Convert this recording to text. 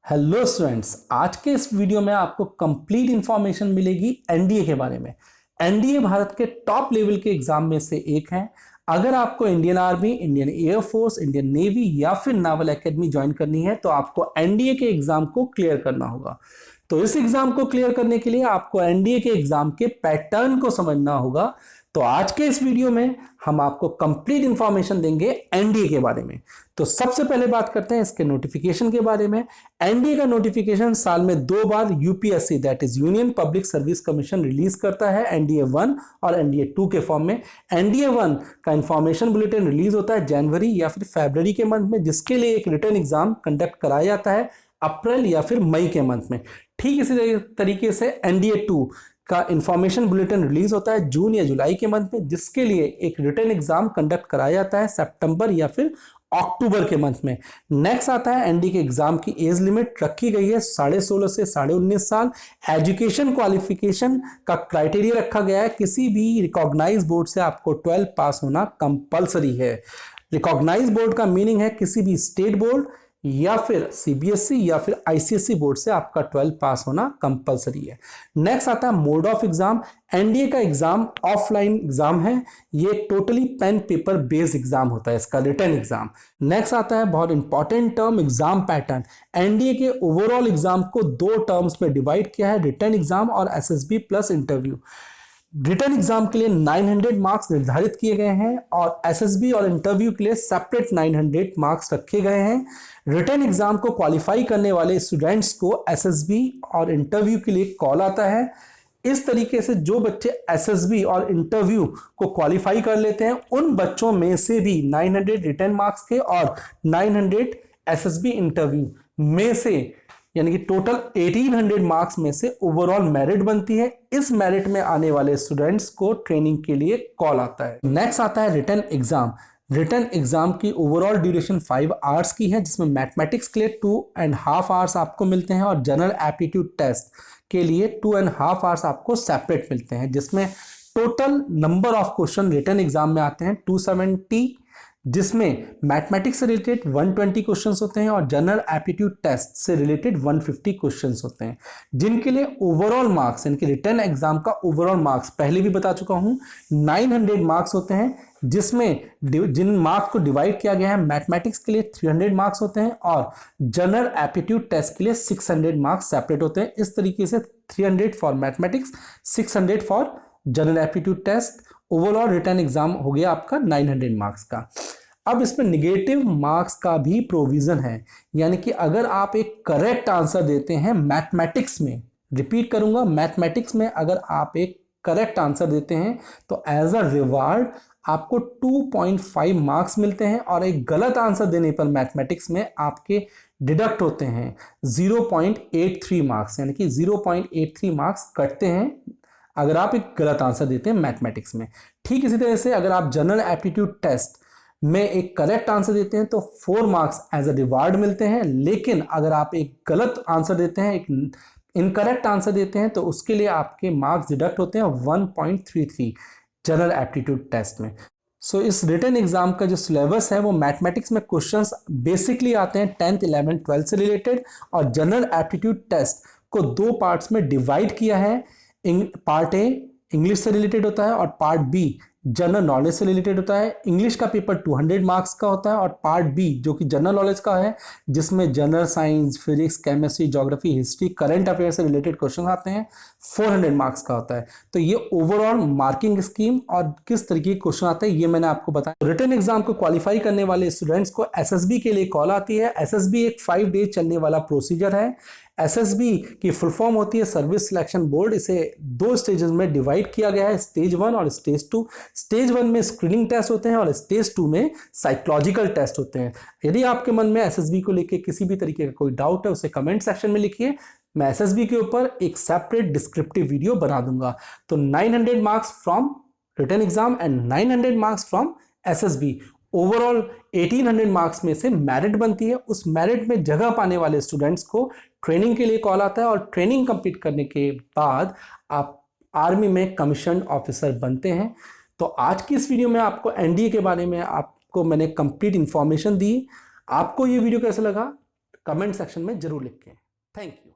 Hello students, आज के इस वीडियो में आपको कंप्लीट इंफॉर्मेशन मिलेगी एनडीए के बारे में। एनडीए भारत के टॉप लेवल के एग्जाम में से एक है। अगर आपको Indian army, Indian air force, Indian navy या फिर नावल एकेडमी ज्वाइन करनी है तो आपको एनडीए के एग्जाम को क्लियर करना होगा। तो इस एग्जाम को क्लियर करने के लिए आपको एनडीए के एग्जाम के पैटर्न को समझना होगा। तो आज के इस वीडियो में हम आपको कंप्लीट इंफॉर्मेशन देंगे एनडीए के बारे में। तो सबसे पहले बात करते हैं इसके नोटिफिकेशन के बारे में। एनडीए का नोटिफिकेशन साल में 2 बार UPSC that is Union Public Service Commission release करता है, एनडीए 1 और एनडीए 2 के फॉर्म में। एनडीए 1 का इंफॉर्मेशन बुलेटिन रिलीज होता है जनवरी या फिर फरवरी के मंथ में, जिसके लिए एक रिटन एग्जाम कंडक्ट कराया जाता है अप्रैल या फिर मई के मंथ में। ठीक इसी तरीके से एनडीए 2 का इंफॉर्मेशन बुलेटिन रिलीज होता है जून या जुलाई के मंथ में, जिसके लिए एक रिटन एग्जाम कंडक्ट कराया जाता है सितंबर या फिर अक्टूबर के मंथ में। नेक्स्ट आता है एनडीए के एग्जाम की एज लिमिट रखी गई है 16.5 से 19.5 साल। एजुकेशन क्वालिफिकेशन का क्राइटेरिया रखा गया है, किसी भी रिकॉग्नाइज बोर्ड से आपको 12 पास होना कंपलसरी है। रिकॉग्नाइज बोर्ड का मीनिंग है किसी भी स्टेट बोर्ड या फिर सीबीएसई या फिर आईसीएसई बोर्ड से आपका 12 पास होना कंपलसरी है। नेक्स्ट आता है मोड ऑफ एग्जाम। एनडीए का एग्जाम ऑफलाइन एग्जाम है, ये totally pen paper based exam होता है इसका रिटन एग्जाम। नेक्स्ट आता है बहुत important term, exam pattern. NDA के ओवरऑल एग्जाम को 2 टर्म्स में डिवाइड किया है, रिटन एग्जाम और SSB plus interview. Written exam के लिए 900 मार्क्स निर्धारित किए गए हैं और एसएसबी और इंटरव्यू के लिए सेपरेट 900 मार्क्स रखे गए हैं। रिटन एग्जाम को क्वालिफाई करने वाले स्टूडेंट्स को एसएसबी और इंटरव्यू के लिए कॉल आता है। इस तरीके से जो बच्चे एसएसबी और इंटरव्यू को क्वालिफाई कर लेते हैं उन बच्चों में से भी 900 रिटन मार्क्स के और 900 एसएसबी इंटरव्यू में से, यानी कि टोटल 1800 मार्क्स में से ओवरऑल मेरिट बनती है। इस मेरिट में आने वाले स्टूडेंट्स को ट्रेनिंग के लिए कॉल आता है। नेक्स्ट आता है रिटन एग्जाम। रिटन एग्जाम की ओवरऑल ड्यूरेशन 5 आवर्स की है, जिसमें मैथमेटिक्स के लिए 2.5 आवर्स आपको मिलते हैं और जनरल एप्टीट्यूड टेस्ट के लिए 2.5 आवर्स आपको सेपरेट मिलते हैं, जिसमें total number of question written exam में आते हैं 270, जिसमें मैथमेटिक्स से रिलेटेड 120 क्वेश्चंस होते हैं और जनरल एप्टीट्यूड टेस्ट से रिलेटेड 150 क्वेश्चंस होते हैं, जिनके लिए ओवरऑल मार्क्स, यानी कि रिटन एग्जाम का ओवरऑल मार्क्स पहले भी बता चुका हूं 900 मार्क्स होते हैं, जिसमें जिन मार्क्स को डिवाइड किया गया है मैथमेटिक्स के लिए 300 मार्क्स होते हैं और जनरल एप्टीट्यूड टेस्ट के लिए 600 मार्क्स सेपरेट होते हैं। इस तरीके से 300 for mathematics, 600 for general aptitude test, overall written exam हो गया आपका 900 मार्क्स का। अब इसमें निगेटिव मार्क्स का भी प्रोविजन है, यानी कि अगर आप एक करेक्ट आंसर देते हैं मैथमेटिक्स में, रिपीट करूंगा, मैथमेटिक्स में अगर आप एक करेक्ट आंसर देते हैं तो एज अ रिवार्ड आपको 2.5 मार्क्स मिलते हैं और एक गलत आंसर देने पर मैथमेटिक्स में आपके डिडक्ट होते हैं 0.83 मार्क्स, यानी कि 0.83 मार्क्स कटते हैं अगर आप एक गलत आंसर देते हैं मैथमेटिक्स में। ठीक इसी तरह से अगर आप जनरल एप्टीट्यूड टेस्ट में एक करेक्ट आंसर देते हैं तो 4 मार्क्स एज अ रिवार्ड मिलते हैं, लेकिन अगर आप एक गलत आंसर देते हैं, एक इनकरेक्ट आंसर देते हैं, तो उसके लिए आपके मार्क्स डिडक्ट होते हैं 1.33 जनरल एप्टीट्यूड टेस्ट में। सो इस रिटन एग्जाम का जो सिलेबस है वो मैथमेटिक्स में क्वेश्चंस बेसिकली आते हैं 10th, 11th, 12th से रिलेटेड, और जनरल एप्टीट्यूड टेस्ट को 2 पार्ट्स में डिवाइड किया है। पार्ट ए इंग्लिश से रिलेटेड होता है और पार्ट बी जनरल नॉलेज से रिलेटेड होता है। इंग्लिश का पेपर 200 मार्क्स का होता है और पार्ट बी जो कि जनरल नॉलेज का है, जिसमें general science, physics, chemistry, geography, history, current affair से रिलेटेड क्वेश्चन आते हैं, 400 मार्क्स का होता है। तो ये ओवरऑल मार्किंग स्कीम और किस तरीके के क्वेश्चन आते हैं ये मैंने आपको बताया। रिटन एग्जाम को क्वालिफाई करने वाले स्टूडेंट्स को एसएसबी के लिए कॉल आती है। एसएसबी एक 5 डेज चलने वाला प्रोसीजर है। एसएसबी की फुल फॉर्म होती है सर्विस सिलेक्शन बोर्ड। इसे 2 स्टेजेस में डिवाइड किया गया है, स्टेज 1 और स्टेज 2। स्टेज 1 में स्क्रीनिंग टेस्ट होते हैं और स्टेज 2 में साइकोलॉजिकल टेस्ट होते हैं। यदि आपके मन में एसएसबी को लेकर किसी भी तरीके का कोई डाउट है उसे कमेंट सेक्शन में लिखिए, मैं एसएसबी के ऊपर एक सेपरेट डिस्क्रिप्टिव वीडियो बना दूंगा। तो 900 marks from written exam and 900 marks from SSB, overall 1800 marks में से मेरिट बनती है। उस मेरिट में जगह पाने वाले स्टूडेंट्स को ट्रेनिंग के लिए कॉल आता है और ट्रेनिंग कंप्लीट करने के बाद आप आर्मी में कमीशन ऑफिसर बनते हैं। तो आज की इस वीडियो में आपको एनडीए के बारे में आपको मैंने कंप्लीट इंफॉर्मेशन दी। आपको ये वीडियो कैसा लगा कमेंट सेक्शन में जरूर लिखें। Thank you.